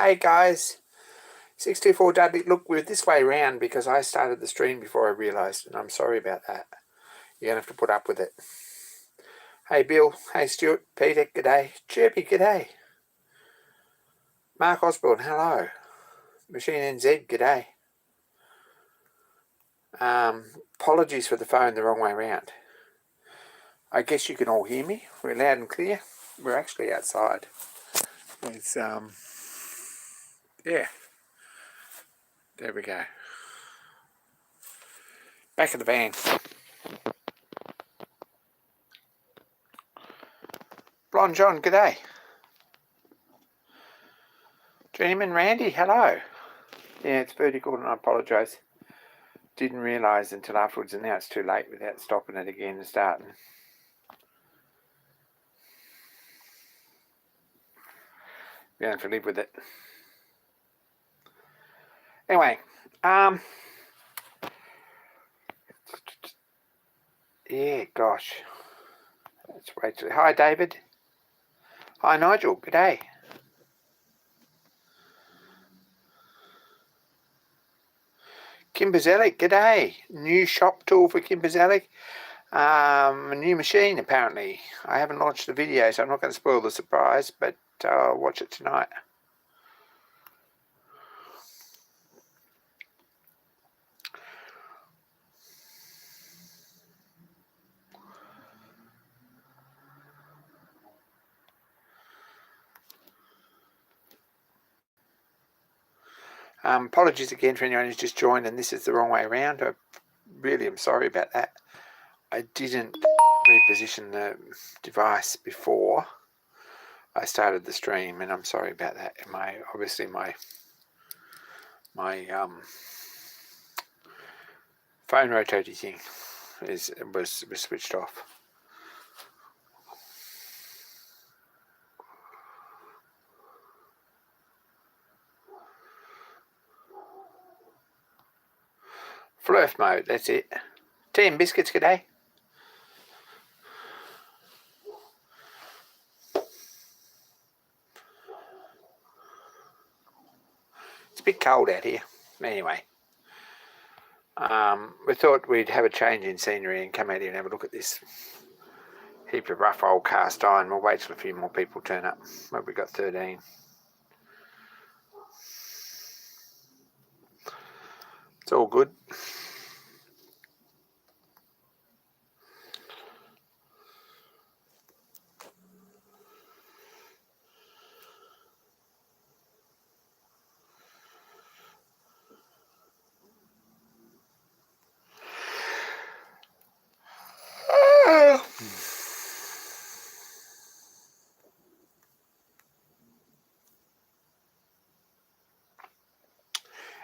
Hey guys, 624 Dudley. Look, we're this way round because I started the stream before I realised, and I'm sorry about that. You're going to have to put up with it. Hey Bill, hey Stuart, Peter, g'day. Chirpy, g'day. Mark Osborne, hello. Machine NZ, g'day. Apologies for the phone the wrong way round. I guess you can all hear me. We're loud and clear. We're actually outside. It's, yeah. There we go. Back of the van. Blonde John, g'day. Journeyman Randy, hello. Yeah, it's vertical and I apologise. Didn't realise until afterwards, and now it's too late without stopping it again and starting. We're going to have to live with it. Anyway, yeah, gosh. Let's wait. Hi, David. Hi, Nigel. G'day. Kimberzellic, g'day. New shop tool for Kimberzellic. A new machine, apparently. I haven't launched the video, so I'm not going to spoil the surprise, but I'll watch it tonight. Apologies again for anyone who's just joined and this is the wrong way around. I really am sorry about that. I didn't reposition the device before I started the stream, and I'm sorry about that. Obviously my phone rotating thing was switched off. Flurf mode, that's it. Tea and biscuits, g'day. It's a bit cold out here. Anyway, we thought we'd have a change in scenery and come out here and have a look at this heap of rough old cast iron. We'll wait till a few more people turn up. Well, we've got 13. It's all good.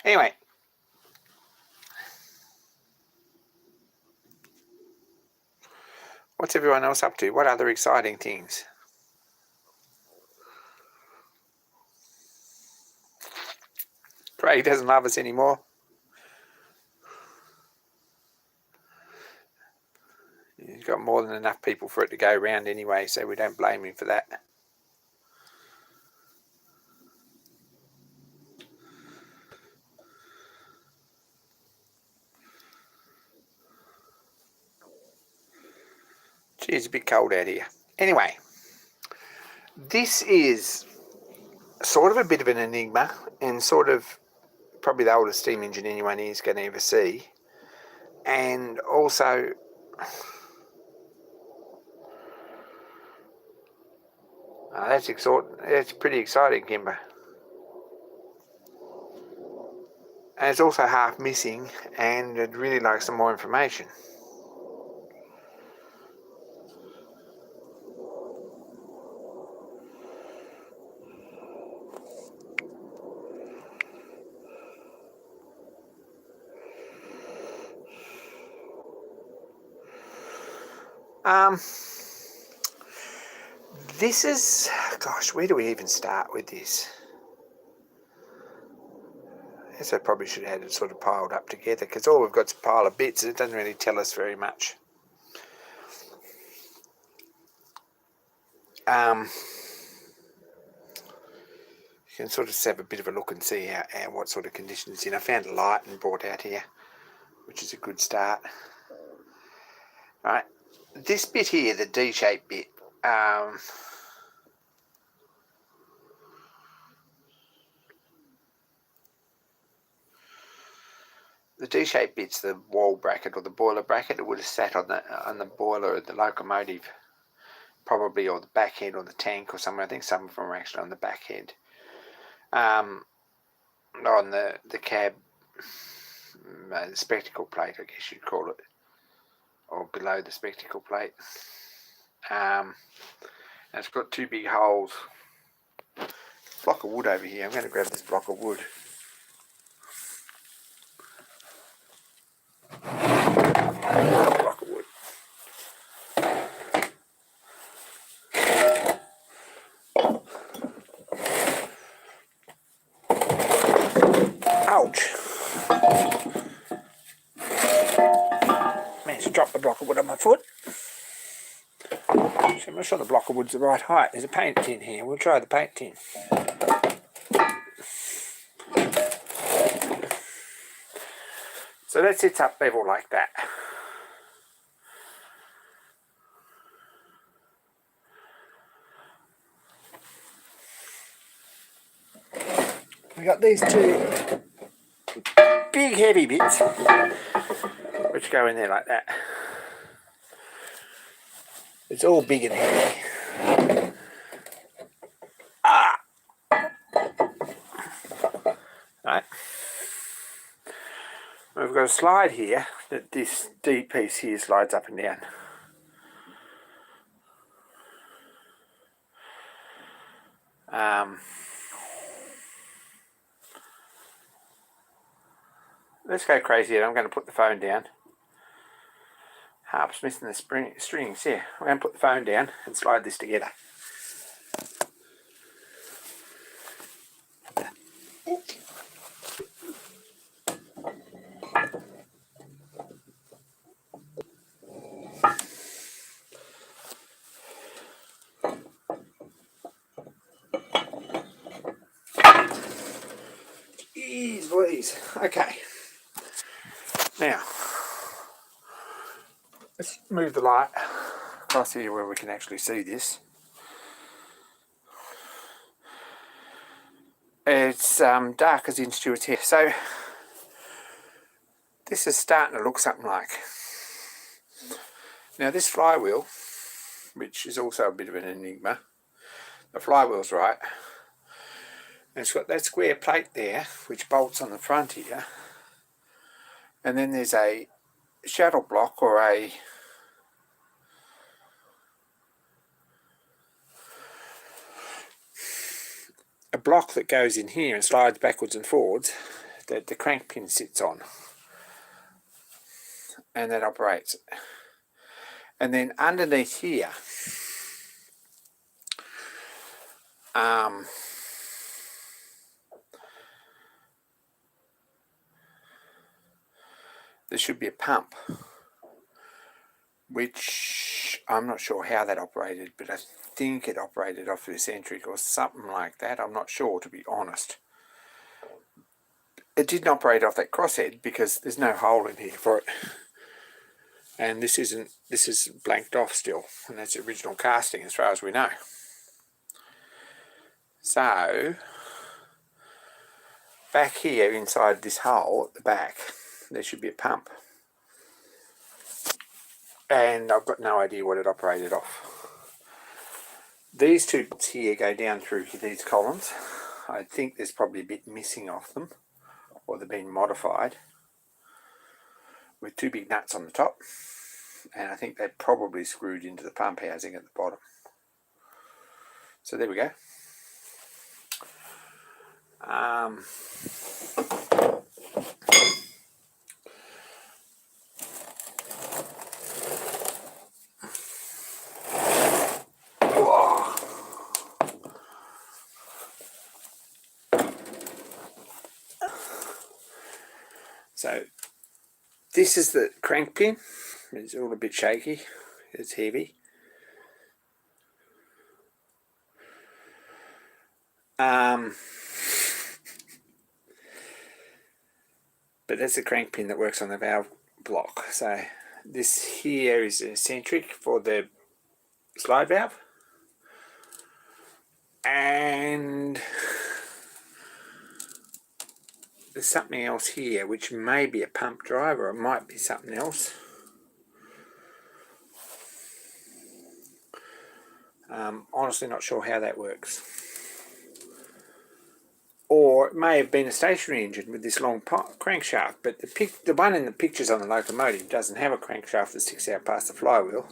Anyway, what's everyone else up to? What other exciting things? Craig doesn't love us anymore. He's got more than enough people for it to go around anyway, so we don't blame him for that. Gee, it's a bit cold out here. Anyway, this is sort of a bit of an enigma and sort of probably the oldest steam engine anyone is going to ever see. And also, that's pretty exciting, Kimber. And it's also half missing, and I'd really like some more information. This is, gosh, where do we even start with this? I guess I probably should have had it sort of piled up together, because all we've got is a pile of bits and it doesn't really tell us very much. You can sort of have a bit of a look and see what sort of condition it's in. I found a light and brought out here, which is a good start. Right, this bit here, the D-shaped bit, the D-shaped bit's the wall bracket or the boiler bracket. It would have sat on the boiler of the locomotive, probably, or the back head or the tank or somewhere. I think some of them are actually on the back head. On the cab, the spectacle plate, I guess you'd call it, or below the spectacle plate. And it's got two big holes. Block of wood over here. I'm going to grab this block of wood. Block of wood. Ouch! Managed to drop the block of wood on my foot. So I'm not sure the block of wood's the right height. There's a paint tin here. We'll try the paint tin. So that sits up level like that. We got these two big heavy bits which go in there like that. It's all big and heavy. Right. We've got a slide here that this D piece here slides up and down. Let's go crazy here. I'm going to put the phone down. Harp's missing the strings here. I'm going to put the phone down and slide this together. Jeez Louise. Okay. Now, let's move the light across here where we can actually see this. It's dark as in Stuart's hair. So, this is starting to look something like. Now this flywheel, which is also a bit of an enigma, the flywheel's right. And it's got that square plate there, which bolts on the front here. And then there's a shuttle block or a block that goes in here and slides backwards and forwards that the crank pin sits on. And that operates. And then underneath here, there should be a pump, which I'm not sure how that operated, but I think it operated off the eccentric or something like that. I'm not sure, to be honest. It didn't operate off that crosshead because there's no hole in here for it. And this is blanked off still, and that's the original casting as far as we know. So, back here inside this hole at the back, there should be a pump. And I've got no idea what it operated off. These two bits here go down through these columns. I think there's probably a bit missing off them, or they've been modified, with two big nuts on the top. And I think they're probably screwed into the pump housing at the bottom. So there we go. So this is the crank pin. It's all a bit shaky. It's heavy. But that's the crank pin that works on the valve block. So this here is an eccentric for the slide valve. And there's something else here which may be a pump drive, or it might be something else. Honestly not sure how that works. Or it may have been a stationary engine with this long crankshaft, but the one in the pictures on the locomotive doesn't have a crankshaft that sticks out past the flywheel.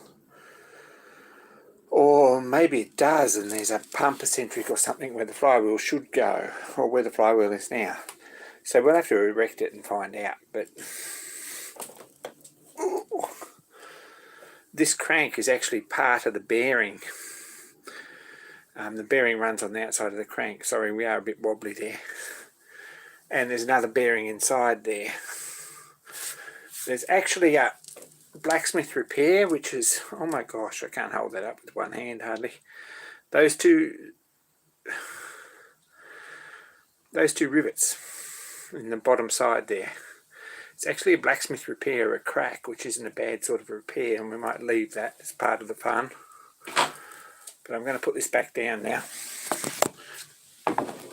Or maybe it does, and there's a pump eccentric or something where the flywheel should go, or where the flywheel is now. So we'll have to erect it and find out. But this crank is actually part of the bearing. The bearing runs on the outside of the crank. Sorry, we are a bit wobbly there. And there's another bearing inside there. There's actually a blacksmith repair, which is, oh my gosh, I can't hold that up with one hand hardly. Those two rivets in the bottom side there. It's actually a blacksmith repair or a crack, which isn't a bad sort of repair, and we might leave that as part of the fun. But I'm going to put this back down now.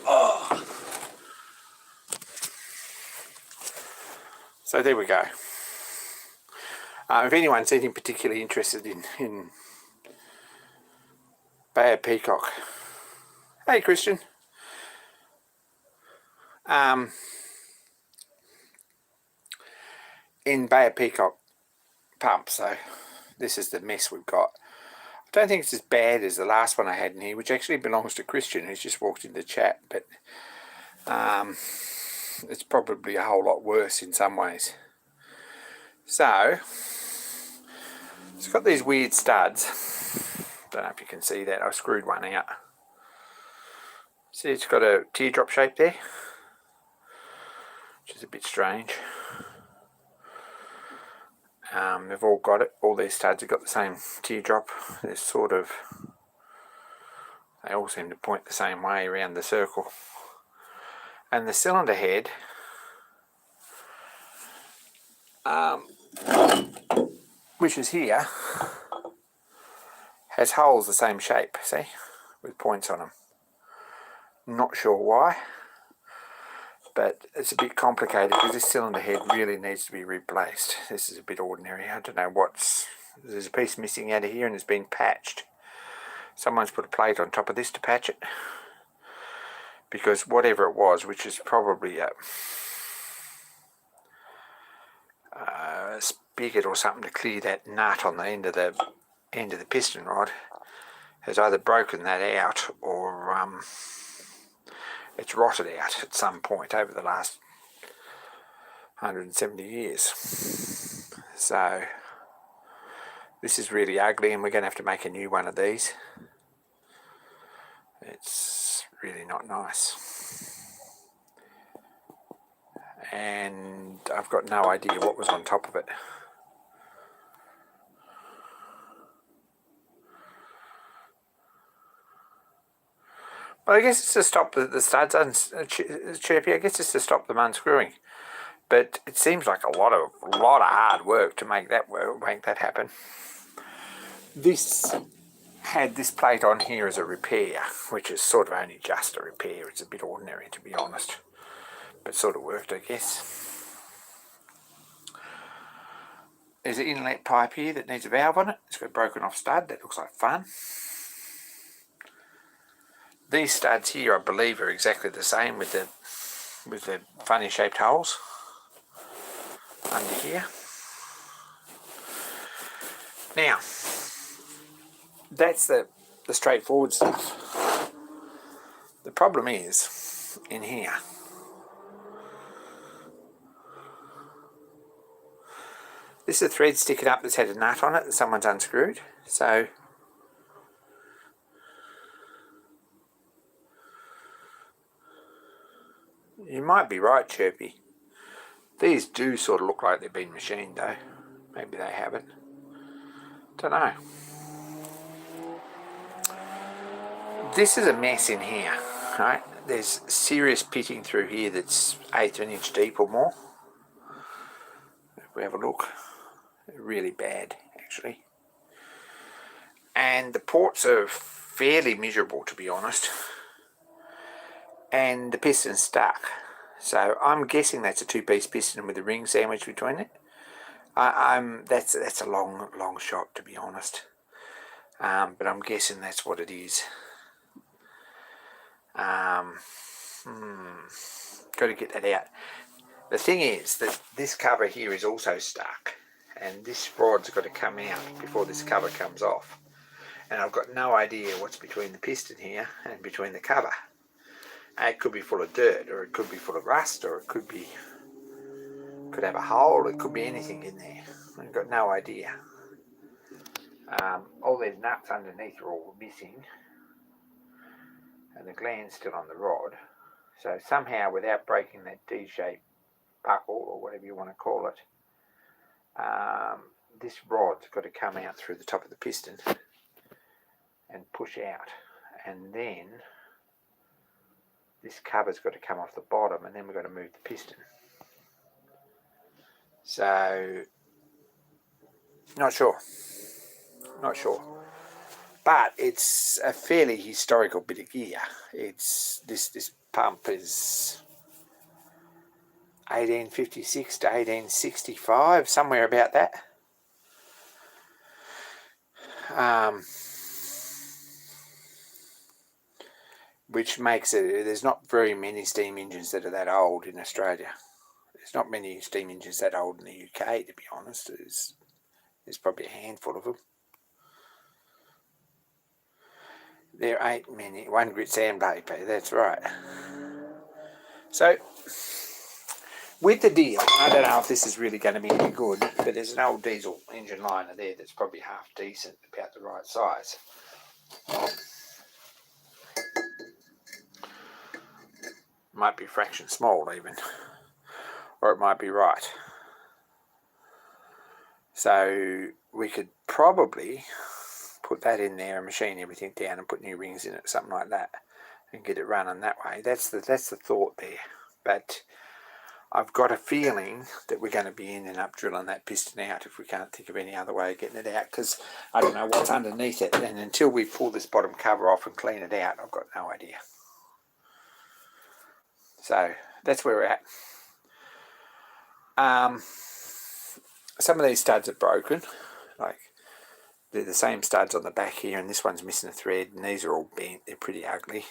Oh. So there we go. If anyone's anything particularly interested in Bay of Peacock, hey Christian. In Bay of Peacock pump, so this is the mess we've got. I don't think it's as bad as the last one I had in here, which actually belongs to Christian, who's just walked in the chat, but it's probably a whole lot worse in some ways. So it's got these weird studs. Don't know if you can see that. I screwed one out. See, it's got a teardrop shape there, which is a bit strange. They've all got it. All these studs have got the same teardrop. They're sort of, they all seem to point the same way around the circle. And the cylinder head, which is here, has holes the same shape, see, with points on them. Not sure why, but it's a bit complicated because this cylinder head really needs to be replaced. This is a bit ordinary. I don't know there's a piece missing out of here and it's been patched. Someone's put a plate on top of this to patch it, because whatever it was, which is probably a spigot or something to clear that nut on the end of the piston rod, has either broken that out or it's rotted out at some point over the last 170 years. So this is really ugly, and we're going to have to make a new one of these. It's really not nice. And I've got no idea what was on top of it. Well, I guess it's to stop the studs chirpy. I guess it's to stop them unscrewing. But it seems like a lot of hard work to make that happen. This had this plate on here as a repair, which is sort of only just a repair. It's a bit ordinary, to be honest, but sort of worked, I guess. There's an inlet pipe here that needs a valve on it. It's got a broken off stud. That looks like fun. These studs here, I believe, are exactly the same with the funny shaped holes under here. Now, that's the straightforward stuff. The problem is in here. This is a thread sticking up that's had a nut on it that someone's unscrewed. So you might be right, Chirpy. These do sort of look like they've been machined though. Maybe they haven't. Don't know. This is a mess in here. Right, there's serious pitting through here that's 1/8 of an inch deep or more. If we have a look, really bad actually. And the ports are fairly miserable, to be honest. And the piston's stuck. So I'm guessing that's a 2-piece piston with a ring sandwich between it. That's a long shot, to be honest. But I'm guessing that's what it is. Got to get that out. The thing is that this cover here is also stuck, and this rod's got to come out before this cover comes off. And I've got no idea what's between the piston here and between the cover. It could be full of dirt, or it could be full of rust, or it could have a hole. It could be anything in there. I've got no idea. All these nuts underneath are all missing, and the gland's still on the rod. So somehow, without breaking that D-shaped buckle, or whatever you want to call it, this rod's got to come out through the top of the piston and push out, and then this cover's got to come off the bottom, and then we've got to move the piston. So, not sure. But it's a fairly historical bit of gear. It's this pump is 1856 to 1865, somewhere about that. Which makes it, there's not very many steam engines that are that old in Australia. There's not many steam engines that old in the UK, to be honest. There's probably a handful of them. There ain't many. One grit sandpaper, that's right. So, with the deal, I don't know if this is really going to be any good, but there's an old diesel engine liner there that's probably half decent, about the right size. Might be a fraction small even, or it might be right. So we could probably put that in there and machine everything down and put new rings in it, something like that, and get it running that way. That's the thought there. But I've got a feeling that we're going to be ending up drilling that piston out if we can't think of any other way of getting it out, because I don't know what's underneath it, and until we pull this bottom cover off and clean it out, I've got no idea. So that's where we're at. Some of these studs are broken, like they're the same studs on the back here, and this one's missing a thread, and these are all bent. They're pretty ugly.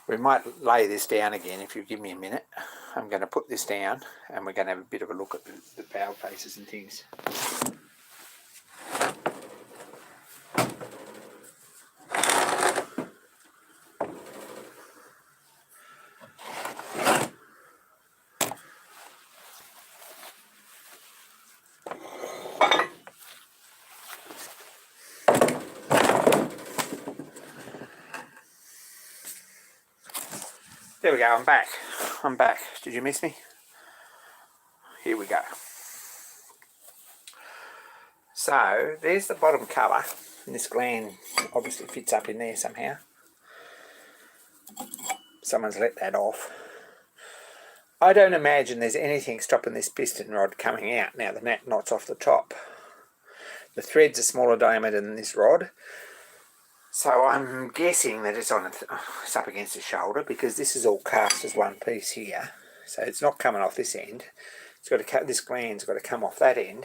We might lay this down again if you give me a minute. I'm going to put this down, and we're going to have a bit of a look at the valve faces and things. There we go, I'm back. Did you miss me? Here we go. So, there's the bottom cover, and this gland obviously fits up in there somehow. Someone's let that off. I don't imagine there's anything stopping this piston rod coming out now the knot's off the top. The thread's a smaller diameter than this rod, so I'm guessing that it's up against the shoulder, because this is all cast as one piece here, so it's not coming off this end. It's got to this gland's got to come off that end.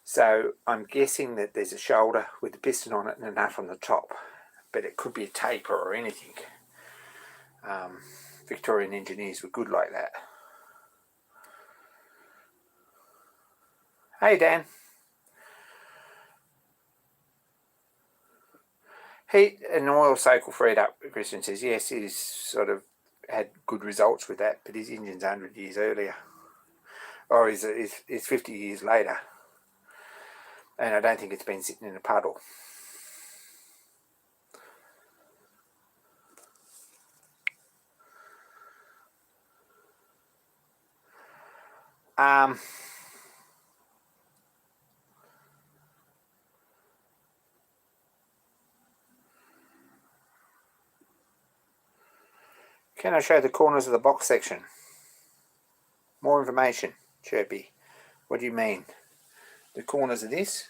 So I'm guessing that there's a shoulder with the piston on it and a nut on the top, but it could be a taper or anything. Victorian engineers were good like that. Hey Dan. Heat and oil cycle freed up, Christian says. Yes, he's sort of had good results with that, but his engine's 100 years earlier. Or is 50 years later. And I don't think it's been sitting in a puddle. Can I show the corners of the box section? More information, Chirpy. What do you mean? The corners of this,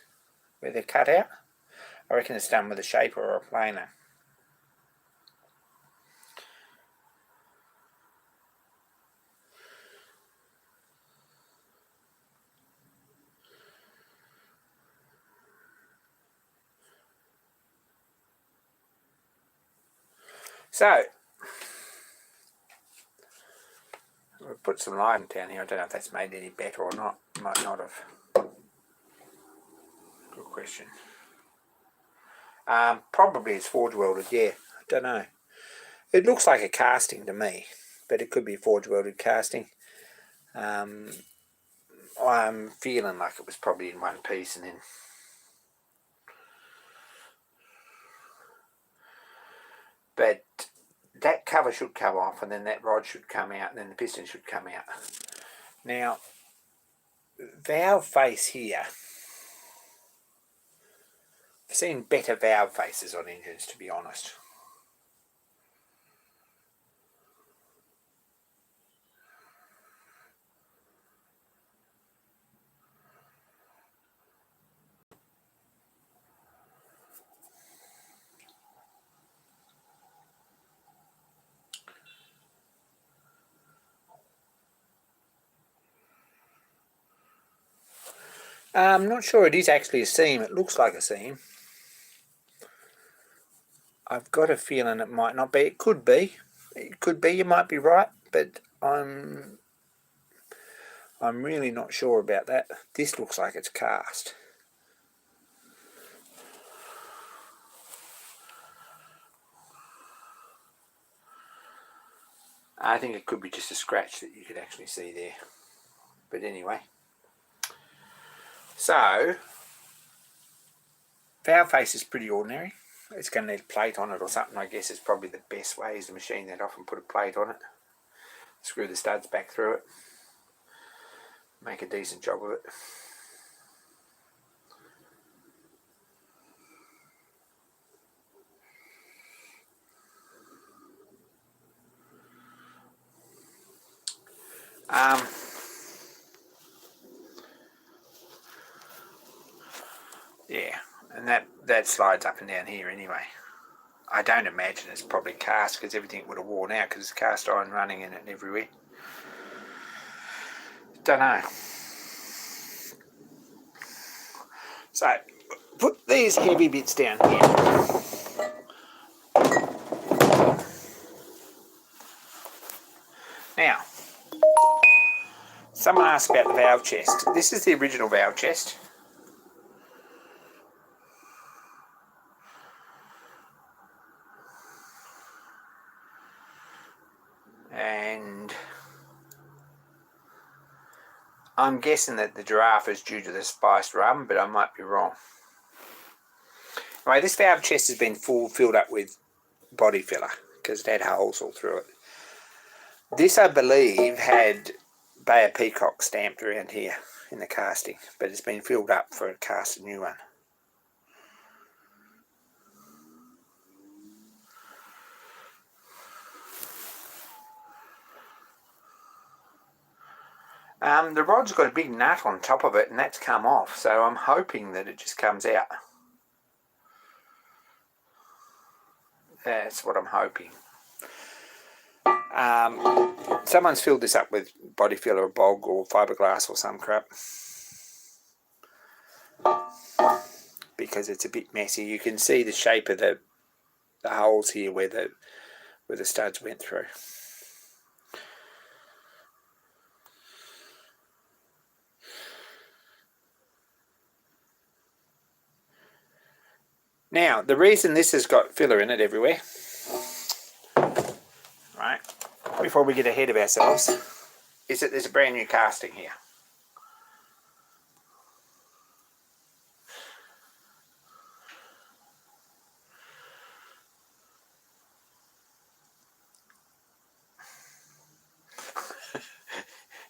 where they're cut out? I reckon it's done with a shaper or a planer. So, we'll put some lime down here. I don't know if that's made any better or not. Might not have. Good question. Probably it's forge welded, yeah. I don't know. It looks like a casting to me, but it could be forge welded casting. I'm feeling like it was probably in one piece and then... But that cover should come off and then that rod should come out and then the piston should come out. Now, valve face here. I've seen better valve faces on engines, to be honest. I'm not sure it is actually a seam. It looks like a seam. I've got a feeling it might not be. It could be. It could be. You might be right, but I'm really not sure about that. This looks like it's cast. I think it could be just a scratch that you could actually see there. But anyway. So, valve face is pretty ordinary. It's going to need a plate on it or something. I guess is probably the best way is to machine that off and put a plate on it. Screw the studs back through it. Make a decent job of it. Yeah, and that slides up and down here anyway. I don't imagine it's probably cast because everything would have worn out because it's cast iron running in it everywhere. Don't know. So, put these heavy bits down here. Now, someone asked about the valve chest. This is the original valve chest. And I'm guessing that the giraffe is due to the spiced rum, but I might be wrong. Anyway, this valve chest has been filled up with body filler because it had holes all through it. This, I believe, had Bay of Peacock stamped around here in the casting, but it's been filled up for a cast a new one. The rod's got a big nut on top of it and that's come off, so I'm hoping that it just comes out. That's what I'm hoping. Someone's filled this up with body filler or bog or fiberglass or some crap because it's a bit messy. You can see the shape of the holes here where the studs went through. Now, the reason this has got filler in it everywhere, right, before we get ahead of ourselves, is that there's a brand new casting here.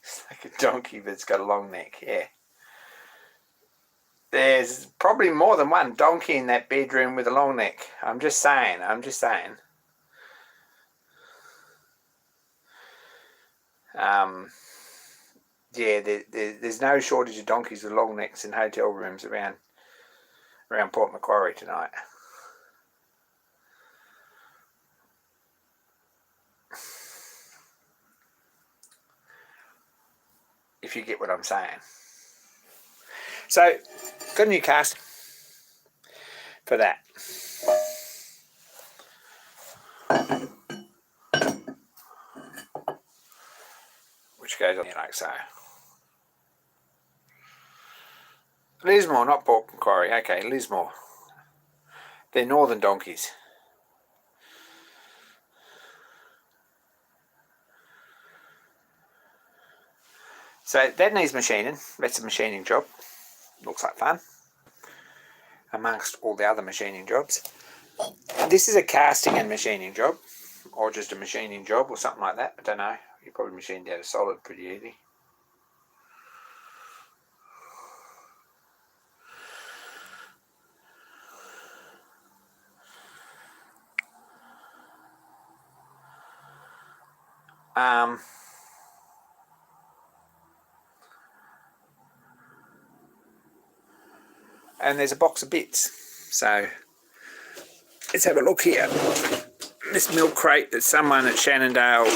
It's like a donkey that's got a long neck, yeah. There's probably more than one donkey in that bedroom with a long neck. I'm just saying. Yeah, there's no shortage of donkeys with long necks in hotel rooms around Port Macquarie tonight. If you get what I'm saying. So, got a new cast for that. Which goes on here like so. Lismore, not Port Macquarie. Okay, Lismore. They're northern donkeys. So that needs machining. That's a machining job. Looks like fun. Amongst all the other machining jobs. This is a casting and machining job. Or just a machining job or something like that. I don't know. You probably machined out a solid pretty easy. And there's a box of bits. So let's have a look here. This milk crate that someone at Shannondale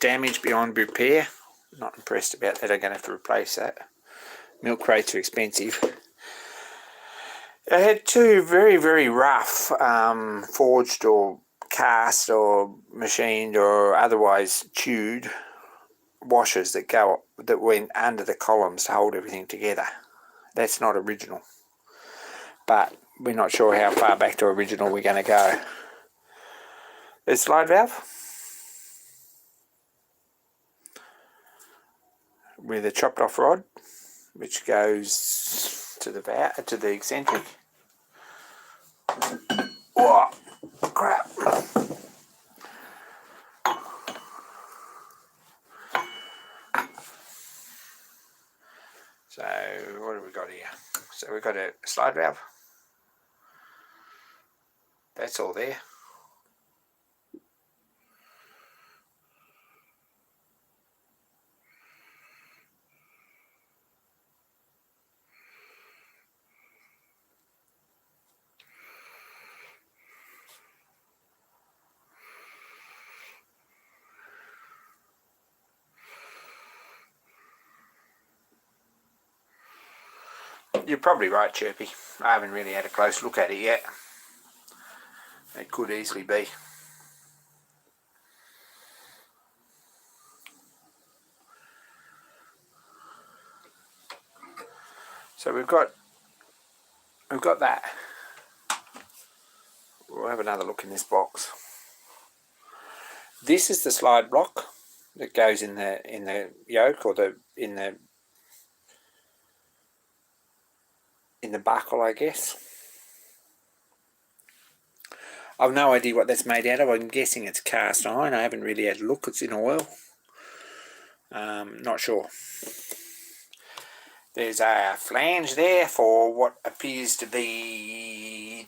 damaged beyond repair. Not impressed about that. I'm going to have to replace that. Milk crates are expensive. I had two very, very rough forged or cast or machined or otherwise chewed washers that went under the columns to hold everything together. That's not original, but we're not sure how far back to original we're going to go. There's slide valve with a chopped off rod which goes to the eccentric. Oh crap. So what have we got here? So we've got a slide valve. That's all there. You're probably right, Chirpy. I haven't really had a close look at it yet. It could easily be. So we've got that. We'll have another look in this box. This is the slide block that goes in the yoke or in the buckle, I guess. I've no idea what that's made out of. I'm guessing it's cast iron. I haven't really had a look. It's in oil. Not sure. There's a flange there for what appears to be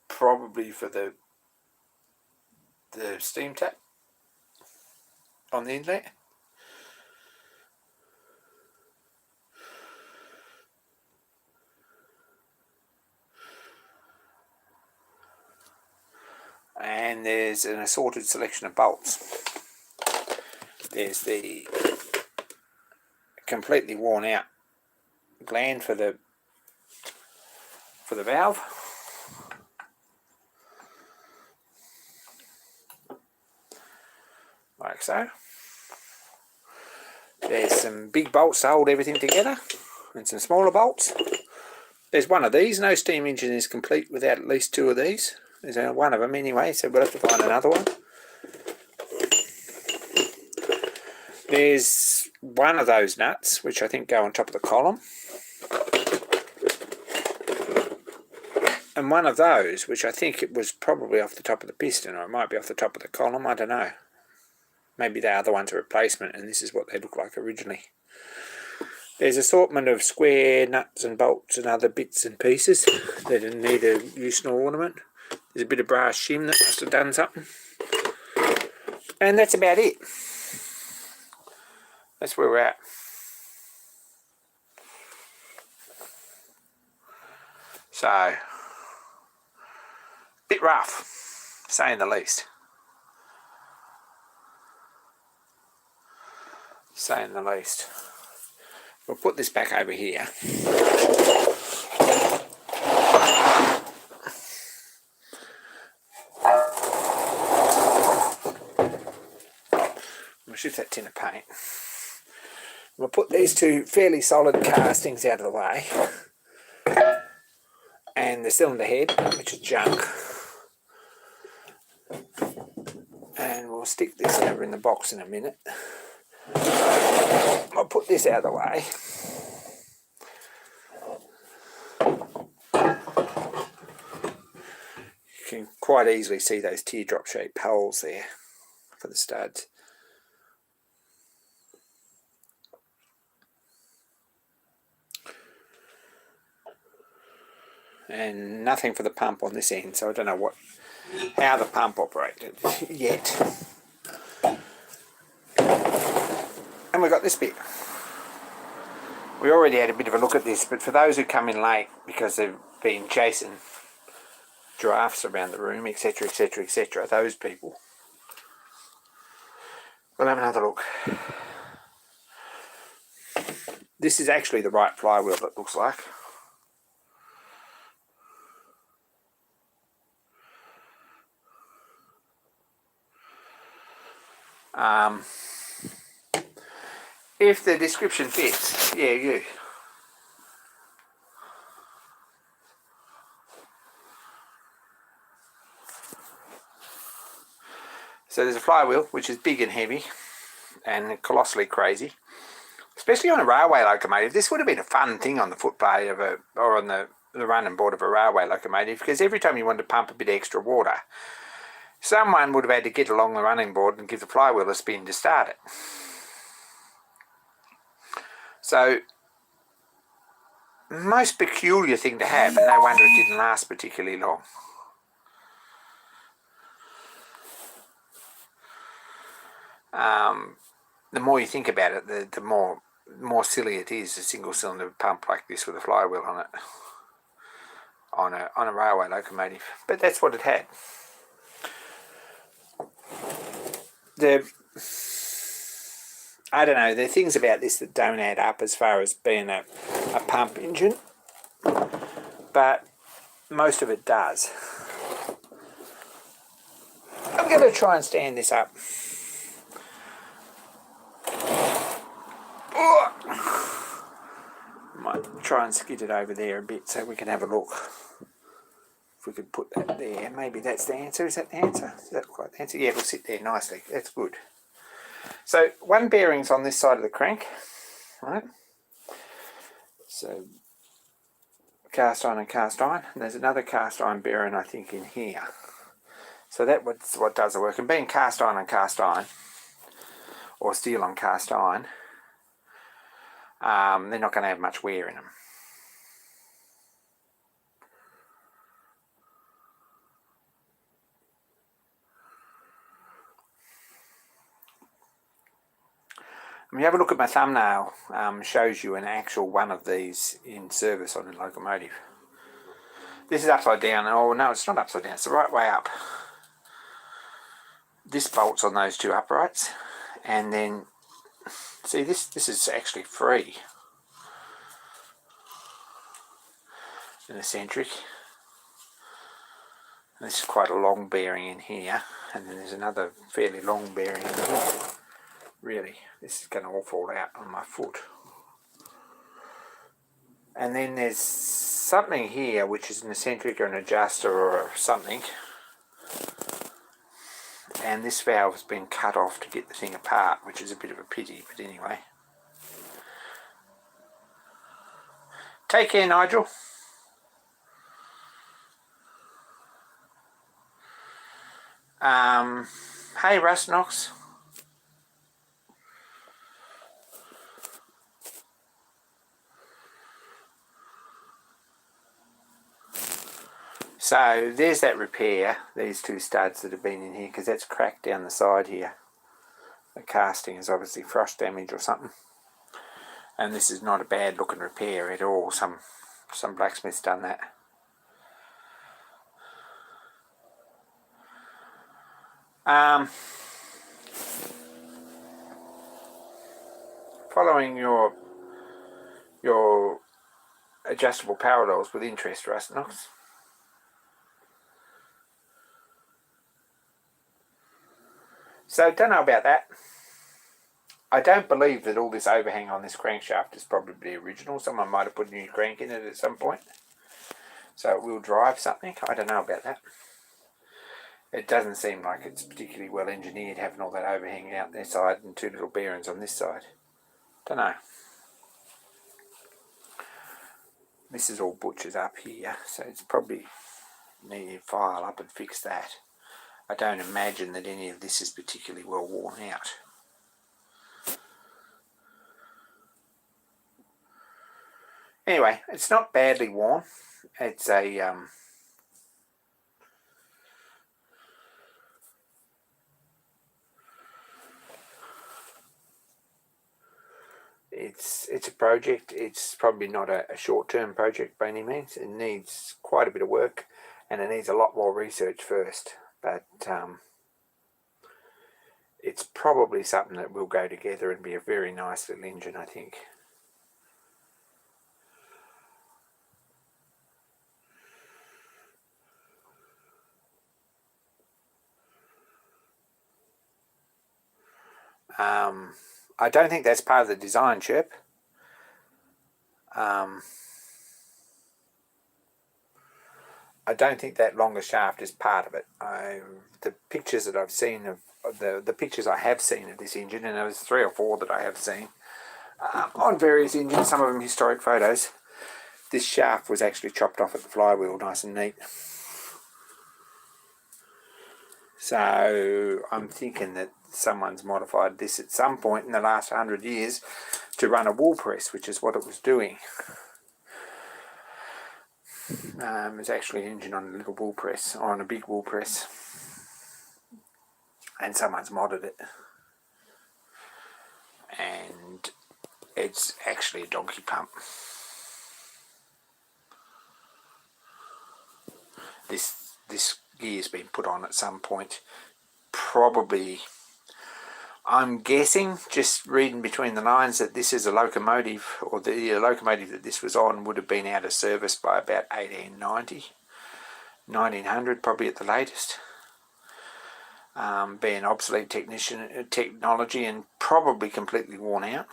probably for the steam tap on the inlet. And there's an assorted selection of bolts. There's the completely worn out gland for the valve. Like so. There's some big bolts to hold everything together and some smaller bolts. There's one of these. No steam engine is complete without at least two of these. There's one of them anyway, so we'll have to find another one. There's one of those nuts, which I think go on top of the column. And one of those, which I think it was probably off the top of the piston, or it might be off the top of the column, I don't know. Maybe the other one's a replacement, and this is what they look like originally. There's an assortment of square nuts and bolts and other bits and pieces that need a use nor ornament. There's a bit of brass shim that must have done something. And that's about it. That's where we're at. So, bit rough, saying the least. Saying the least. We'll put this back over here. We'll shift that tin of paint. We'll put these two fairly solid castings out of the way. And the cylinder head, which is junk. And we'll stick this over in the box in a minute. I'll put this out of the way. You can quite easily see those teardrop shaped holes there for the studs. And nothing for the pump on this end, so I don't know how the pump operated yet. And we've got this bit. We already had a bit of a look at this, but for those who come in late because they've been chasing giraffes around the room, etc, etc, etc, those people, we'll have another look. This is actually the right flywheel, it looks like. If the description fits, yeah, you. So there's a flywheel, which is big and heavy and colossally crazy, especially on a railway locomotive. This would have been a fun thing on the footplate of or on the running board of a railway locomotive, because every time you wanted to pump a bit of extra water, someone would have had to get along the running board and give the flywheel a spin to start it. So, most peculiar thing to have, and no wonder it didn't last particularly long. The more you think about it, the more silly it is, a single cylinder pump like this with a flywheel on it, on a railway locomotive. But that's what it had. I don't know, there are things about this that don't add up as far as being a pump engine, but most of it does. I'm going to try and stand this up. Might try and skid it over there a bit so we can have a look. If we could put that there, maybe that's the answer. Is that the answer? Does that look like the answer? Yeah, it'll sit there nicely. That's good. So one bearing's on this side of the crank, right? So cast iron and cast iron. And there's another cast iron bearing, I think, in here. So that's what does the work. And being cast iron on cast iron, or steel on cast iron, they're not going to have much wear in them. When you have a look at my thumbnail, shows you an actual one of these in service on a locomotive. This is upside down. Oh no, it's not upside down, it's the right way up. This bolts on those two uprights, and then see this is actually free. An eccentric. And this is quite a long bearing in here, and then there's another fairly long bearing in here. Really, this is going to all fall out on my foot. And then there's something here which is an eccentric or an adjuster or something, and this valve has been cut off to get the thing apart, which is a bit of a pity, but anyway. Take care, Nigel. Hey, Russ Knox. So there's that repair, these two studs that have been in here, because that's cracked down the side here. The casting is obviously frost damage or something. And this is not a bad looking repair at all. Some blacksmith's done that. Following your adjustable parallels with interest, Rust Knox. So don't know about that. I don't believe that all this overhang on this crankshaft is probably original. Someone might have put a new crank in it at some point. So it will drive something. I don't know about that. It doesn't seem like it's particularly well engineered, having all that overhang out their side and two little bearings on this side. Don't know. This is all butchers up here, so it's probably needing to file up and fix that. I don't imagine that any of this is particularly well worn out. Anyway, it's not badly worn. It's a it's a project. It's probably not a short-term project by any means. It needs quite a bit of work, and it needs a lot more research first. But it's probably something that will go together and be a very nice little engine, I think. I don't think that's part of the design, Chip. I don't think that longer shaft is part of it. The pictures that I've seen of the pictures I have seen of this engine, and there was 3 or 4 that I have seen on various engines, some of them historic photos, this shaft was actually chopped off at the flywheel, nice and neat. So I'm thinking that someone's modified this at some point in the last 100 years to run a wool press, which is what it was doing. It's actually an engine on a little wool press, or on a big wool press, and someone's modded it. And it's actually a donkey pump. This gear's been put on at some point, probably. I'm guessing, just reading between the lines, that this is a locomotive, or the locomotive that this was on would have been out of service by about 1890, 1900 probably at the latest. Being obsolete technology and probably completely worn out.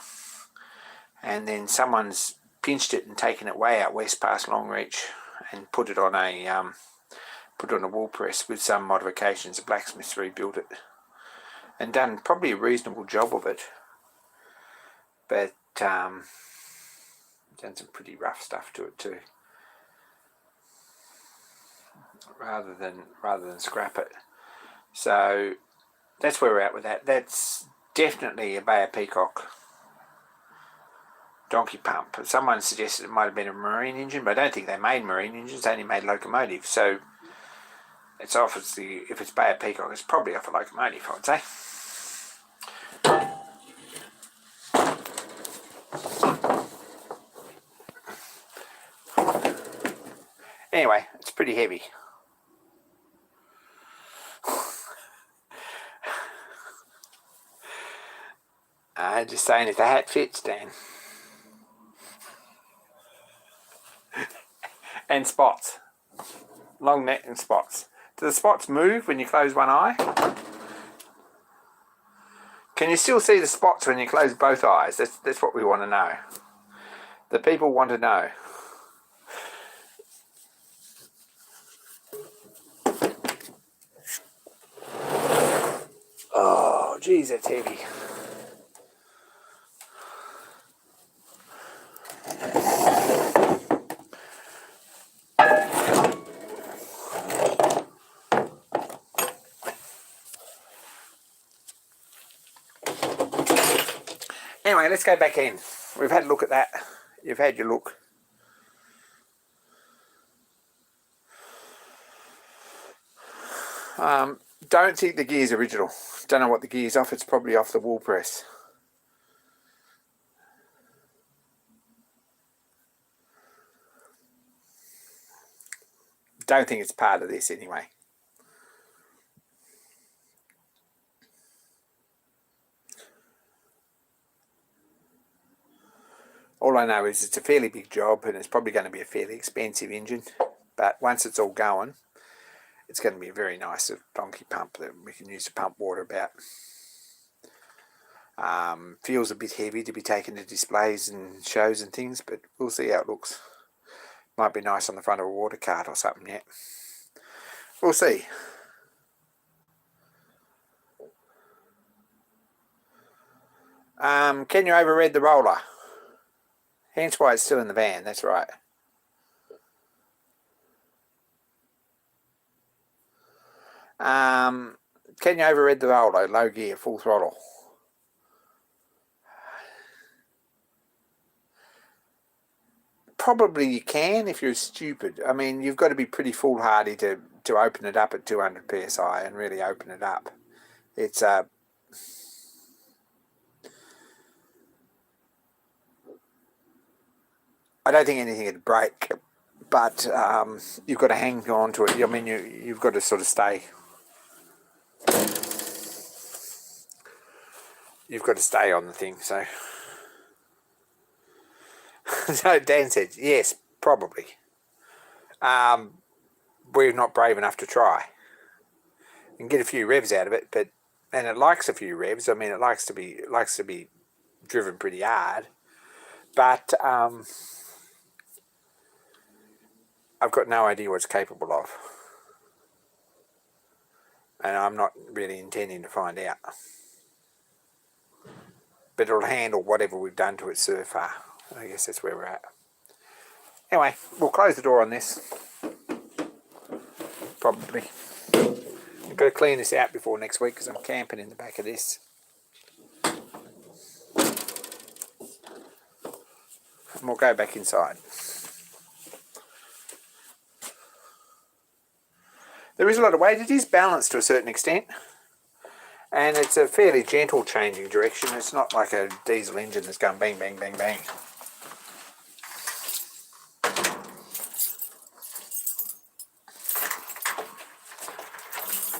And then someone's pinched it and taken it way out west past Longreach and put it on a wool press with some modifications. The blacksmiths rebuilt it and done probably a reasonable job of it, but done some pretty rough stuff to it too, rather than scrap it. So that's where we're at with that. That's definitely a Bay of Peacock donkey pump. Someone suggested it might have been a marine engine, but I don't think they made marine engines, they only made locomotives. So it's obviously, if it's Bay of Peacock, it's probably off a locomotive, I would say. Anyway, it's pretty heavy. Just saying, if the hat fits, Dan. And spots. Long neck and spots. Do the spots move when you close one eye? Can you still see the spots when you close both eyes? That's what we want to know. The people want to know. Oh, geez, that's heavy. Anyway, let's go back in. We've had a look at that. You've had your look. Don't think the gear's original. Don't know what the gear's off. It's probably off the wall press. Don't think it's part of this anyway. All I know is it's a fairly big job and it's probably going to be a fairly expensive engine. But once it's all going, it's going to be a very nice donkey pump that we can use to pump water about. Feels a bit heavy to be taken to displays and shows and things, but we'll see how it looks. Might be nice on the front of a water cart or something yet. We'll see. Can you overread the roller? Hence why it's still in the van, that's right. Can you overread the roller? Low gear, full throttle. Probably you can if you're stupid. I mean, you've got to be pretty foolhardy to open it up at 200 psi and really open it up. It's I don't think anything would break, but you've got to hang on to it. I mean, you've got to sort of stay. You've got to stay on the thing, so. So Dan said, yes, probably. We're not brave enough to try. You can get a few revs out of it, and it likes a few revs. I mean, it likes to be driven pretty hard, but I've got no idea what it's capable of, and I'm not really intending to find out. But it'll handle whatever we've done to it so far. I guess that's where we're at. Anyway, we'll close the door on this. Probably. I've got to clean this out before next week because I'm camping in the back of this. And we'll go back inside. There is a lot of weight. It is balanced to a certain extent. And it's a fairly gentle changing direction. It's not like a diesel engine that's going bang, bang, bang, bang.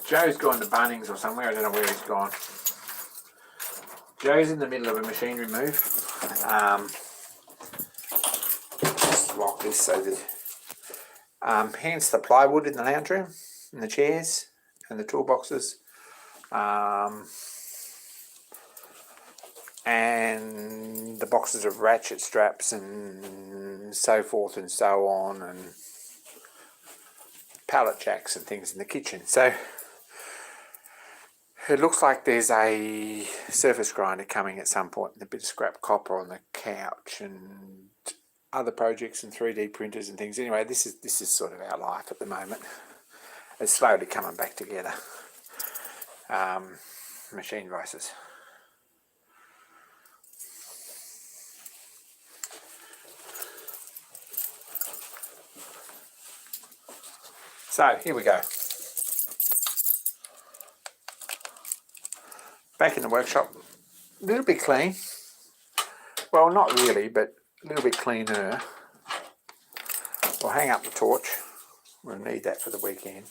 Joe's gone to Bunnings or somewhere. I don't know where he's gone. Joe's in the middle of a machinery move. Just lock this so that... hence the plywood in the lounge room, and the chairs, and the toolboxes. And the boxes of ratchet straps and so forth and so on, and pallet jacks and things in the kitchen. So it looks like there's a surface grinder coming at some point, and a bit of scrap copper on the couch, and other projects and 3D printers and things. Anyway, this is sort of our life at the moment. It's slowly coming back together. Machine devices. So here we go. Back in the workshop, a little bit clean. Well, not really, but a little bit cleaner. We'll hang up the torch. We'll need that for the weekend.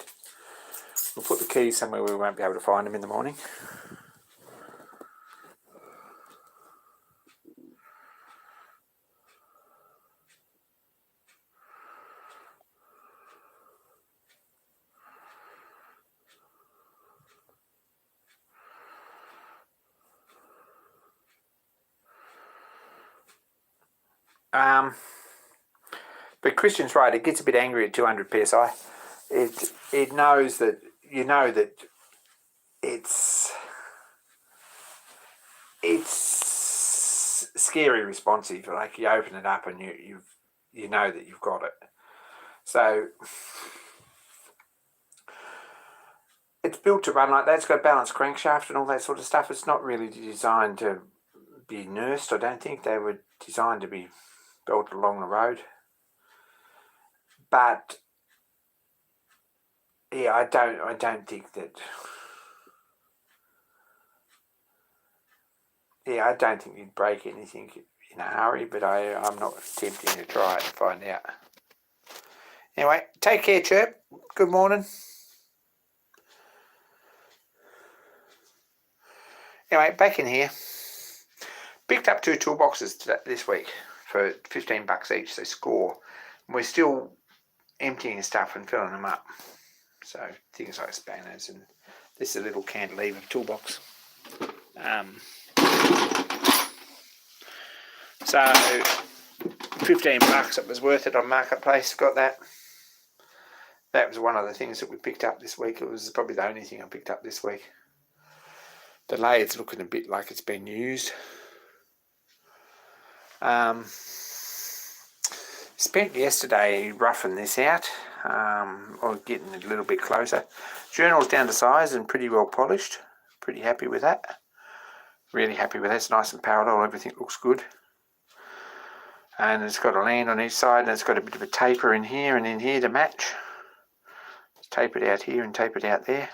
We'll put the keys somewhere we won't be able to find them in the morning. But Christian's right, it gets a bit angry at 200 psi. It knows that, you know that it's scary responsive. Like you open it up and you know that you've got it. So it's built to run like that. It's got a balanced crankshaft and all that sort of stuff. It's not really designed to be nursed. I don't think they were designed to be built along the road. But yeah, I don't think that yeah, I don't think you'd break anything in a hurry, but I'm not attempting to try it and find out. Anyway, take care, Chirp. Good morning. Anyway, back in here. Picked up 2 toolboxes this week for $15 each, so score. We're still emptying stuff and filling them up. So things like spanners, and this is a little cantilever toolbox. So $15, it was worth it on Marketplace. Got that. That was one of the things that we picked up this week. It was probably the only thing I picked up this week. The lathe's looking a bit like it's been used. Spent yesterday roughing this out, or getting it a little bit closer. Journal's down to size and pretty well polished. Pretty happy with that. Really happy with that. It's nice and parallel. Everything looks good. And it's got a land on each side, and it's got a bit of a taper in here and in here to match. Tape it out here and tape it out there.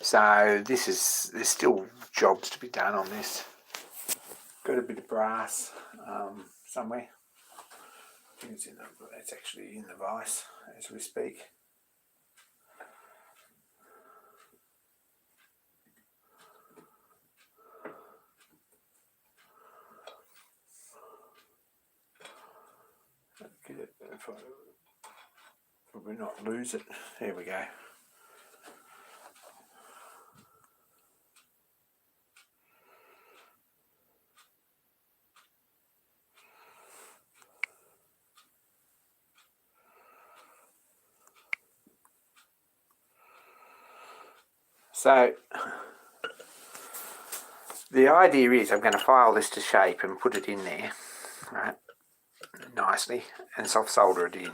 So there's still jobs to be done on this. Got a bit of brass somewhere. I think it's actually in the vise as we speak. Get it if I probably not lose it. There we go. So the idea is I'm going to file this to shape and put it in there, right, nicely, and soft solder it in.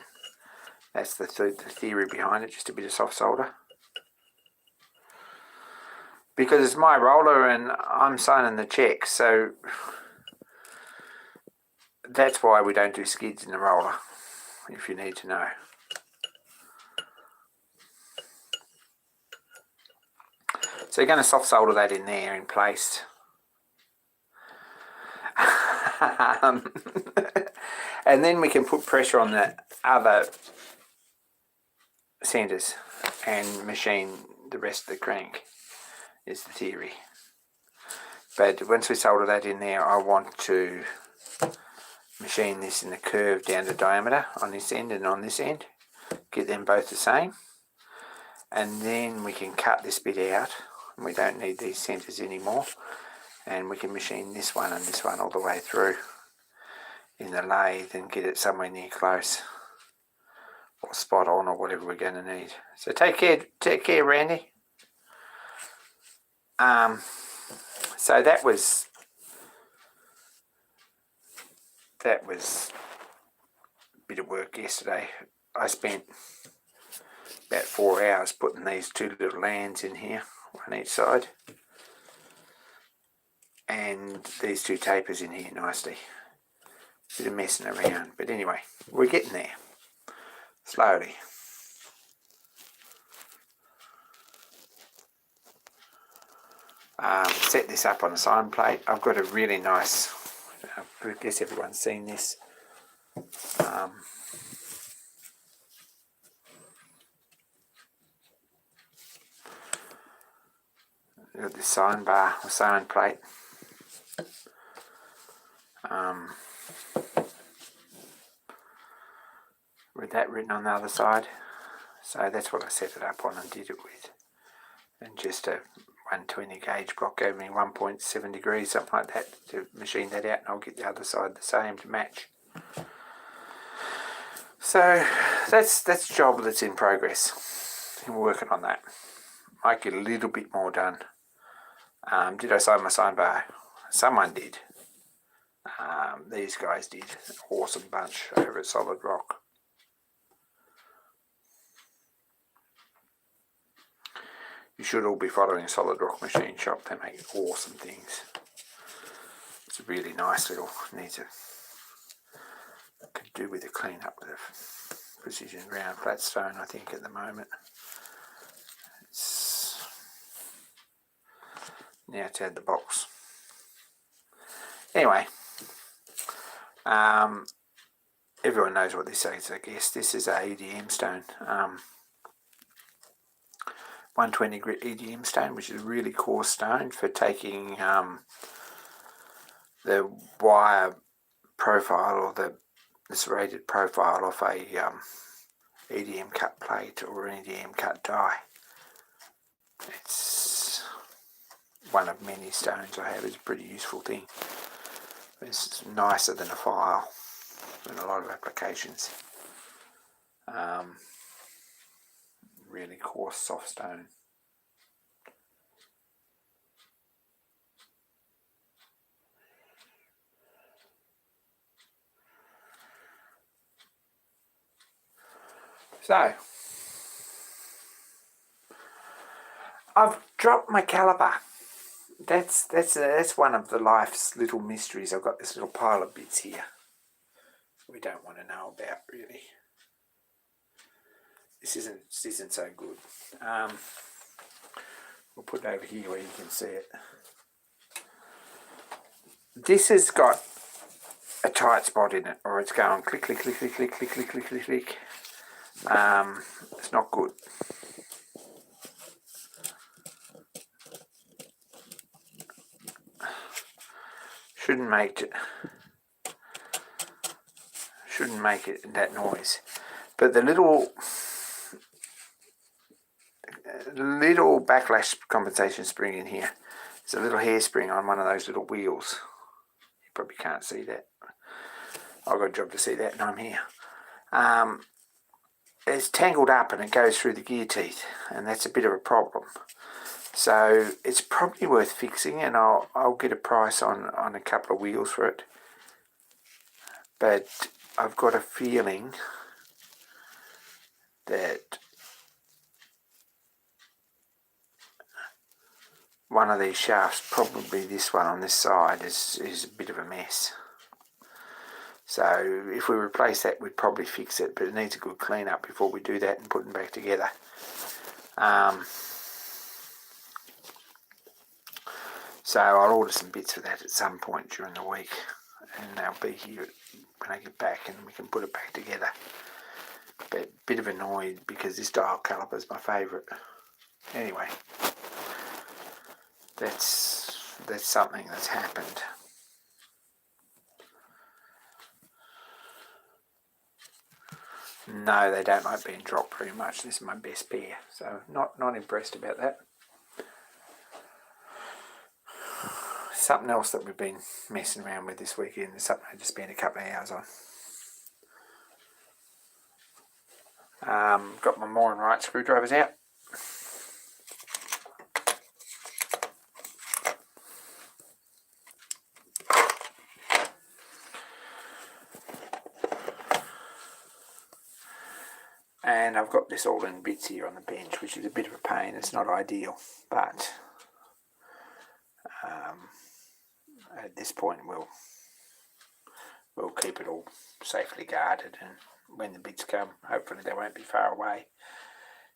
That's the theory behind it, just a bit of soft solder. Because it's my roller and I'm signing the check, so that's why we don't do skids in the roller, if you need to know. So you're going to soft solder that in there in place. And then we can put pressure on the other centres and machine the rest of the crank, is the theory. But once we solder that in there, I want to machine this in the curve down to diameter on this end and on this end. Get them both the same. And then we can cut this bit out. We don't need these centres anymore. And we can machine this one and this one all the way through in the lathe and get it somewhere near close or spot on or whatever we're going to need. So take care, Randy. So that was a bit of work yesterday. I spent about 4 hours putting these 2 little lands in here on each side, and these 2 tapers in here nicely. Bit of messing around, but anyway, we're getting there slowly. Set this up on a sign plate. I've got a really nice, I guess everyone's seen this, got this sign bar or sign plate. With that written on the other side. So that's what I set it up on and did it with. And just a 120 gauge block gave me 1.7 degrees, something like that, to machine that out, and I'll get the other side the same to match. So that's a job that's in progress. We're working on that. Might get a little bit more done. Did I sign my sign bar? Someone did. These guys did. Awesome bunch over at Solid Rock. You should all be following Solid Rock Machine Shop. They make awesome things. It's a really nice little, needs a, could do with a clean up with a precision ground flat stone, I think, at the moment. It's now to add the box. Anyway, everyone knows what this is, I guess. This is a EDM stone. 120 grit EDM stone, which is a really coarse stone for taking the wire profile or the serrated profile off a EDM cut plate or an EDM cut die. It's one of many stones I have. It's a pretty useful thing. It's nicer than a file in a lot of applications. Really coarse, soft stone. So, I've dropped my caliper. That's one of the life's little mysteries. I've got this little pile of bits here we don't want to know about, really. This isn't so good. We'll put it over here where you can see it. This has got a tight spot in it, or it's going click, click, click, click, click, click, click, click, click, click. It's not good. Shouldn't make it that noise. But the little backlash compensation spring in here, there's a little hairspring on one of those little wheels. You probably can't see that. I've got a job to see that, and I'm here. It's tangled up and it goes through the gear teeth, and that's a bit of a problem. So it's probably worth fixing, and I'll get a price on a couple of wheels for it. But I've got a feeling that one of these shafts, probably this one on this side, is a bit of a mess. So if we replace that, we'd probably fix it, but it needs a good clean up before we do that and put them back together. So I'll order some bits for that at some point during the week, and they'll be here when I get back, and we can put it back together. But a bit of annoyed because this dial caliper is my favourite. Anyway, that's something that's happened. No, they don't like being dropped very much. This is my best pair, so not impressed about that. Something else that we've been messing around with this weekend is something I just spent a couple of hours on. Got my Moore and Wright screwdrivers out. And I've got this all in bits here on the bench, which is a bit of a pain. It's not ideal, but at this point we'll keep it all safely guarded, and when the bits come, hopefully they won't be far away.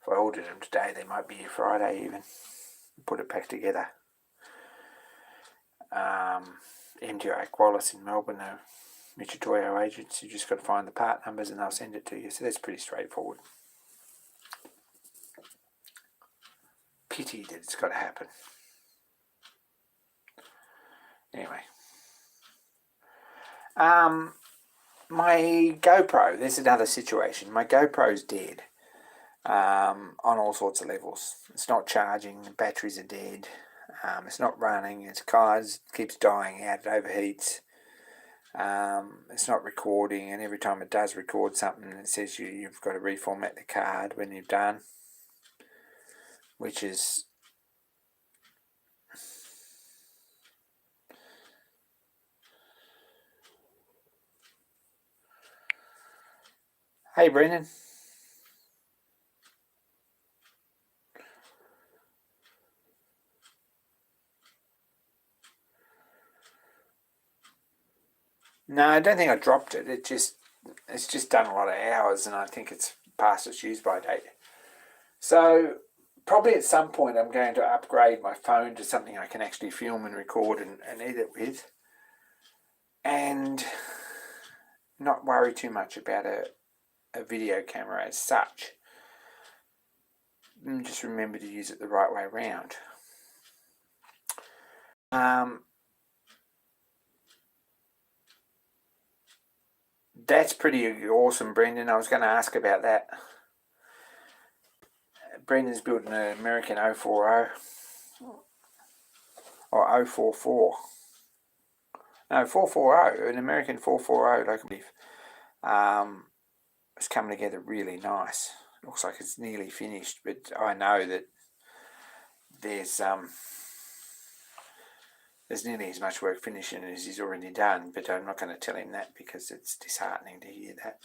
If I ordered them today, they might be here Friday even. Put it back together. MTI Qualis in Melbourne, the Michitoyo agents, you just got to find the part numbers and they'll send it to you, so that's pretty straightforward. Pity that it's got to happen. Anyway, my GoPro, there's another situation. My GoPro's dead on all sorts of levels. It's not charging, the batteries are dead, it's not running, its cards keeps dying out, it overheats, it's not recording, and every time it does record something, it says you've got to reformat the card when you've done, which is Hey Brendan. No, I don't think I dropped it. It's just done a lot of hours, and I think it's past its use by date. So probably at some point I'm going to upgrade my phone to something I can actually film and record and edit with, and not worry too much about a video camera as such. And just remember to use it the right way around. That's pretty awesome, Brendan. I was going to ask about that. Brendan's built an American 040 or 044. No, 440, an American 440 locomotive. It's coming together really nice. Looks like it's nearly finished, but I know that there's nearly as much work finishing as he's already done, but I'm not going to tell him that because it's disheartening to hear that.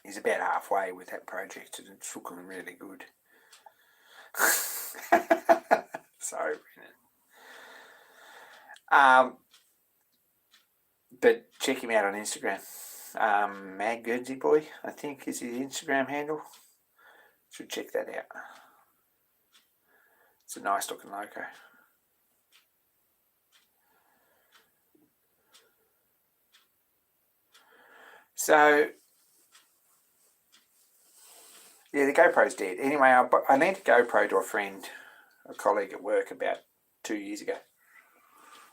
He's about halfway with that project and it's looking really good. Sorry, Brennan. But check him out on Instagram. Mag Guernsey Boy, I think is his Instagram handle. Should check that out. It's a nice looking loco. So, yeah, the GoPro's dead. Anyway, I lent a GoPro to a friend, a colleague at work about 2 years ago.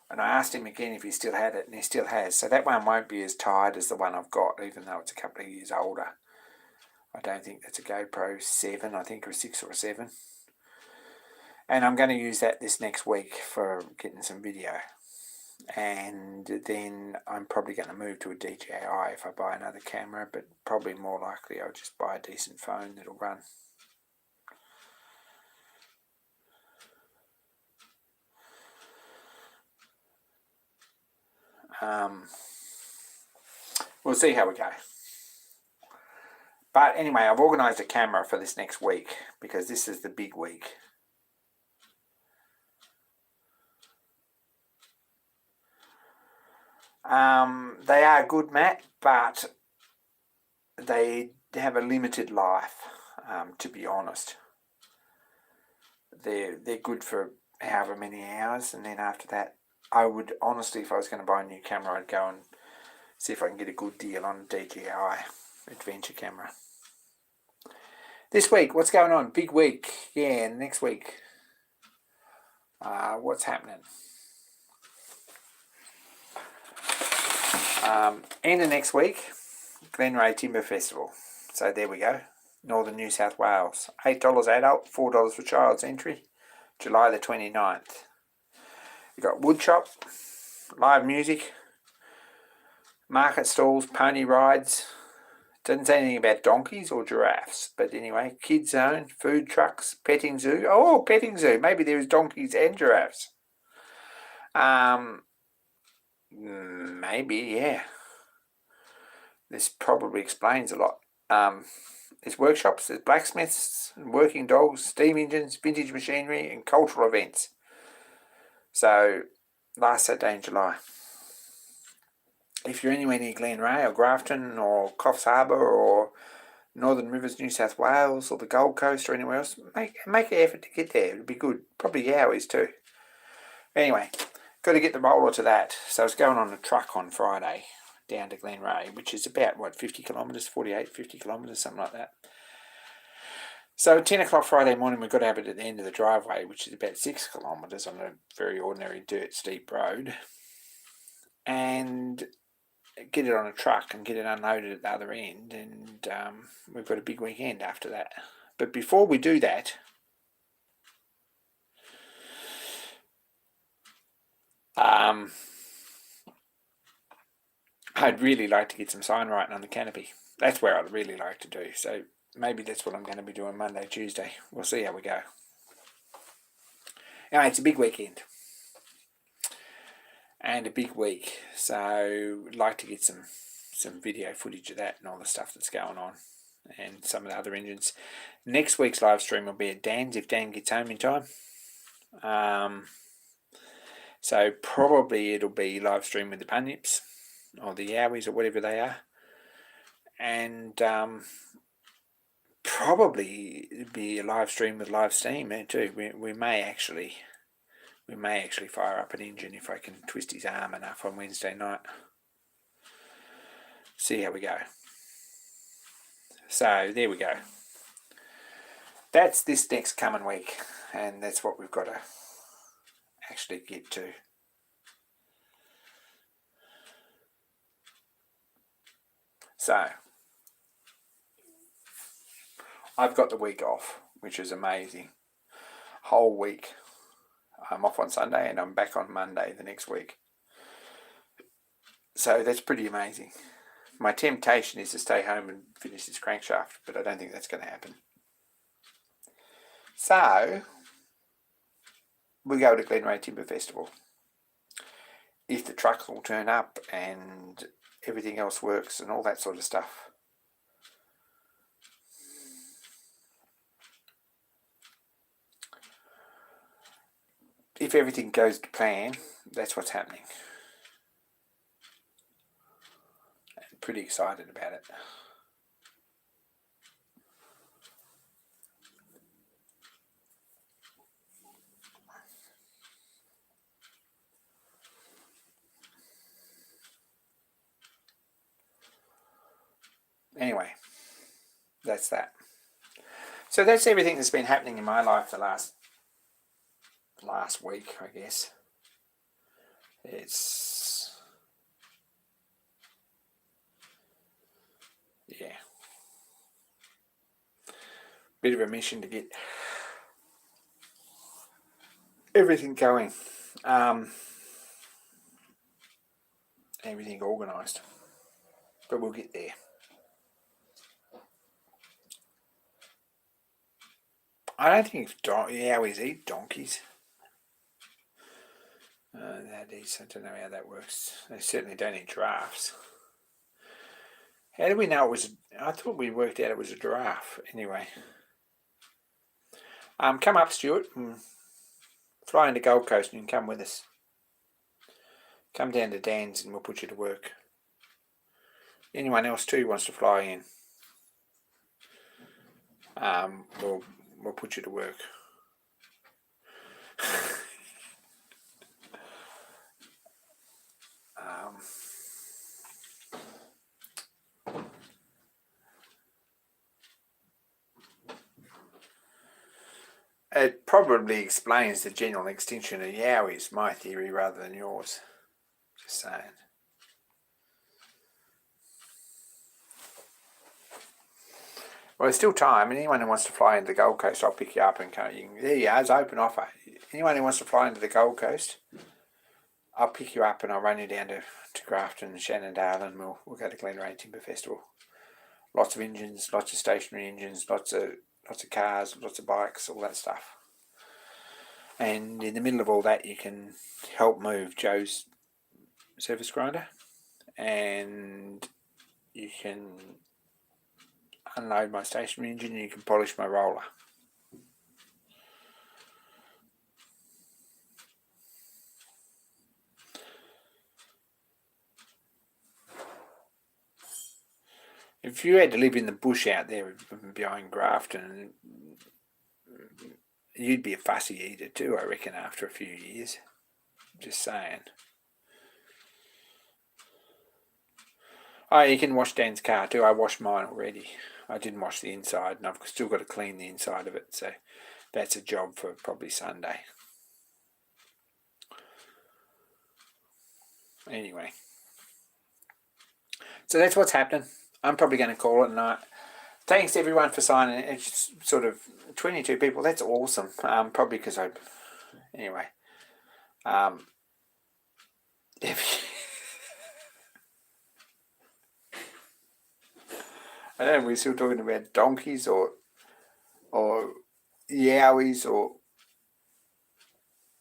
And I asked him again if he still had it, and he still has. So that one won't be as tired as the one I've got, even though it's a couple of years older. I don't think that's a GoPro 7, I think, or a 6 or a 7. And I'm going to use that this next week for getting some video. And then I'm probably going to move to a DJI if I buy another camera, but probably more likely I'll just buy a decent phone that'll run. We'll see how we go. But anyway, I've organised a camera for this next week because this is the big week. They are good, Matt, but they have a limited life, to be honest. They're good for however many hours, and then after that, I would honestly, if I was going to buy a new camera, I'd go and see if I can get a good deal on a DJI adventure camera. This week, what's going on? Big week. Yeah, next week. What's happening? End of next week, Glenray Timber Festival. So there we go. Northern New South Wales. $8 adult, $4 for child's entry. July the 29th. You've got wood shop, live music, market stalls, pony rides. Doesn't say anything about donkeys or giraffes, but anyway, kids zone, food trucks, petting zoo. Oh, petting zoo. Maybe there's donkeys and giraffes. Maybe, yeah. This probably explains a lot. There's workshops, there's blacksmiths, working dogs, steam engines, vintage machinery, and cultural events. So, last Saturday in July. If you're anywhere near Glenray or Grafton or Coffs Harbour or Northern Rivers, New South Wales or the Gold Coast or anywhere else, make an effort to get there. It'd be good. Probably hours too. Anyway, got to get the roller to that. So it's going on a truck on Friday down to Glenray, which is about, 50 kilometres, 48, 50 kilometres, something like that. So 10 o'clock Friday morning, we've got to have it at the end of the driveway, which is about 6 kilometres on a very ordinary dirt steep road. And get it on a truck and get it unloaded at the other end, and we've got a big weekend after that. But before we do that, I'd really like to get some sign writing on the canopy. That's where I'd really like to do. So maybe that's what I'm going to be doing Monday, Tuesday. We'll see how we go. Anyway, it's a big weekend. And a big week. So I'd like to get some video footage of that and all the stuff that's going on. And some of the other engines. Next week's live stream will be at Dan's if Dan gets home in time. So probably it'll be live stream with the punyips or the yowies or whatever they are, and probably it'll be a live stream with live steam too. We may actually fire up an engine if I can twist his arm enough on Wednesday night. See how we go. So there we go. That's this next coming week, and that's what we've got to actually get to. So I've got the week off, which is amazing. Whole week. I'm off on Sunday and I'm back on Monday the next week. So that's pretty amazing. My temptation is to stay home and finish this crankshaft, but I don't think that's going to happen. So we go to Glenray Timber Festival. If the trucks will turn up and everything else works and all that sort of stuff. If everything goes to plan, that's what's happening. I'm pretty excited about it. Anyway, that's that. So that's everything that's been happening in my life the last week, I guess. It's bit of a mission to get everything going, everything organised, but we'll get there. I don't think yowies eat donkeys. I don't know how that works. They certainly don't eat giraffes. How do we know it was? I thought we worked out it was a giraffe. Anyway, come up, Stuart, and fly into Gold Coast, and you can come with us. Come down to Dan's, and we'll put you to work. Anyone else too wants to fly in, we'll put you to work. It probably explains the general extinction of yowies, my theory, rather than yours. Just saying. Well, there's still time, and anyone who wants to fly into the Gold Coast, I'll pick you up and there you are, it's an open offer. Anyone who wants to fly into the Gold Coast, I'll pick you up and I'll run you down to Grafton and Shenandoah, and we'll go to Glenray Timber Festival. Lots of engines, lots of stationary engines, lots of cars, lots of bikes, all that stuff. And in the middle of all that, you can help move Joe's surface grinder, and you can unload my stationary engine, and you can polish my roller. If you had to live in the bush out there behind Grafton, you'd be a fussy eater too, I reckon, after a few years. Just saying. Oh, you can wash Dan's car too. I washed mine already. I didn't wash the inside, and I've still got to clean the inside of it, so that's a job for probably Sunday. Anyway, so that's what's happening. I'm probably going to call it a night. Thanks everyone for signing. It's sort of 22 people. That's awesome. Probably because anyway. If I don't know, we're still talking about donkeys or yowies, or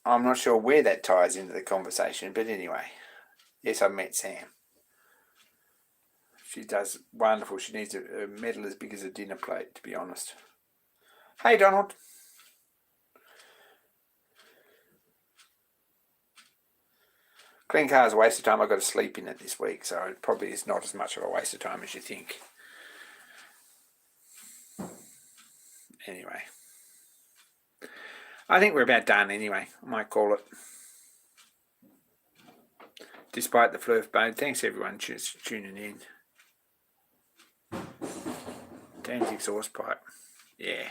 I'm not sure where that ties into the conversation, but anyway, yes, I met Sam. She does wonderful. She needs a medal as big as a dinner plate, to be honest. Hey, Donald. Clean car is a waste of time. I've got to sleep in it this week, so it probably is not as much of a waste of time as you think. Anyway, I think we're about done anyway. I might call it. Despite the flurf mode, thanks everyone tuning in. Dan's exhaust pipe. Yeah.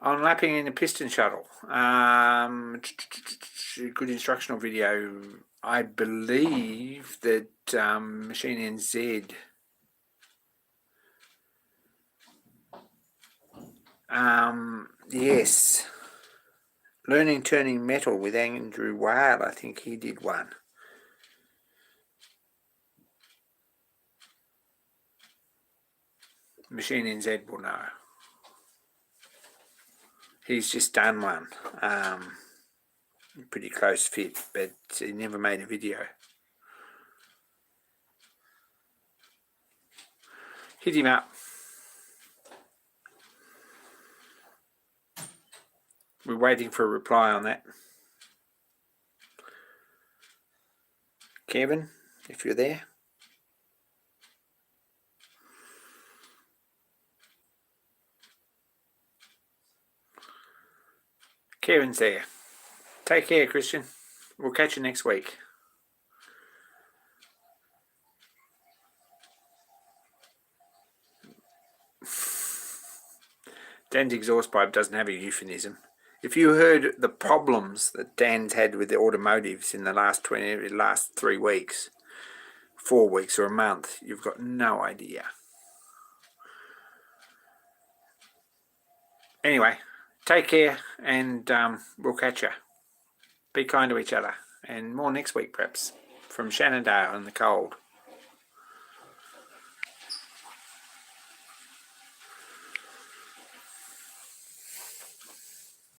On lapping in a piston shuttle. Good instructional video. I believe that Machine NZ yes. Learning turning metal with Andrew Whale, I think he did one. Machine NZ will know. He's just done one. Pretty close fit, but he never made a video. Hit him up. We're waiting for a reply on that. Kevin, if you're there. Kevin's there. Take care, Christian. We'll catch you next week. Dan's exhaust pipe doesn't have a euphemism. If you heard the problems that Dan's had with the automotives in the last 3 weeks, 4 weeks or a month, you've got no idea. Anyway, take care and we'll catch you. Be kind to each other, and more next week perhaps, from Shenandoah in the cold.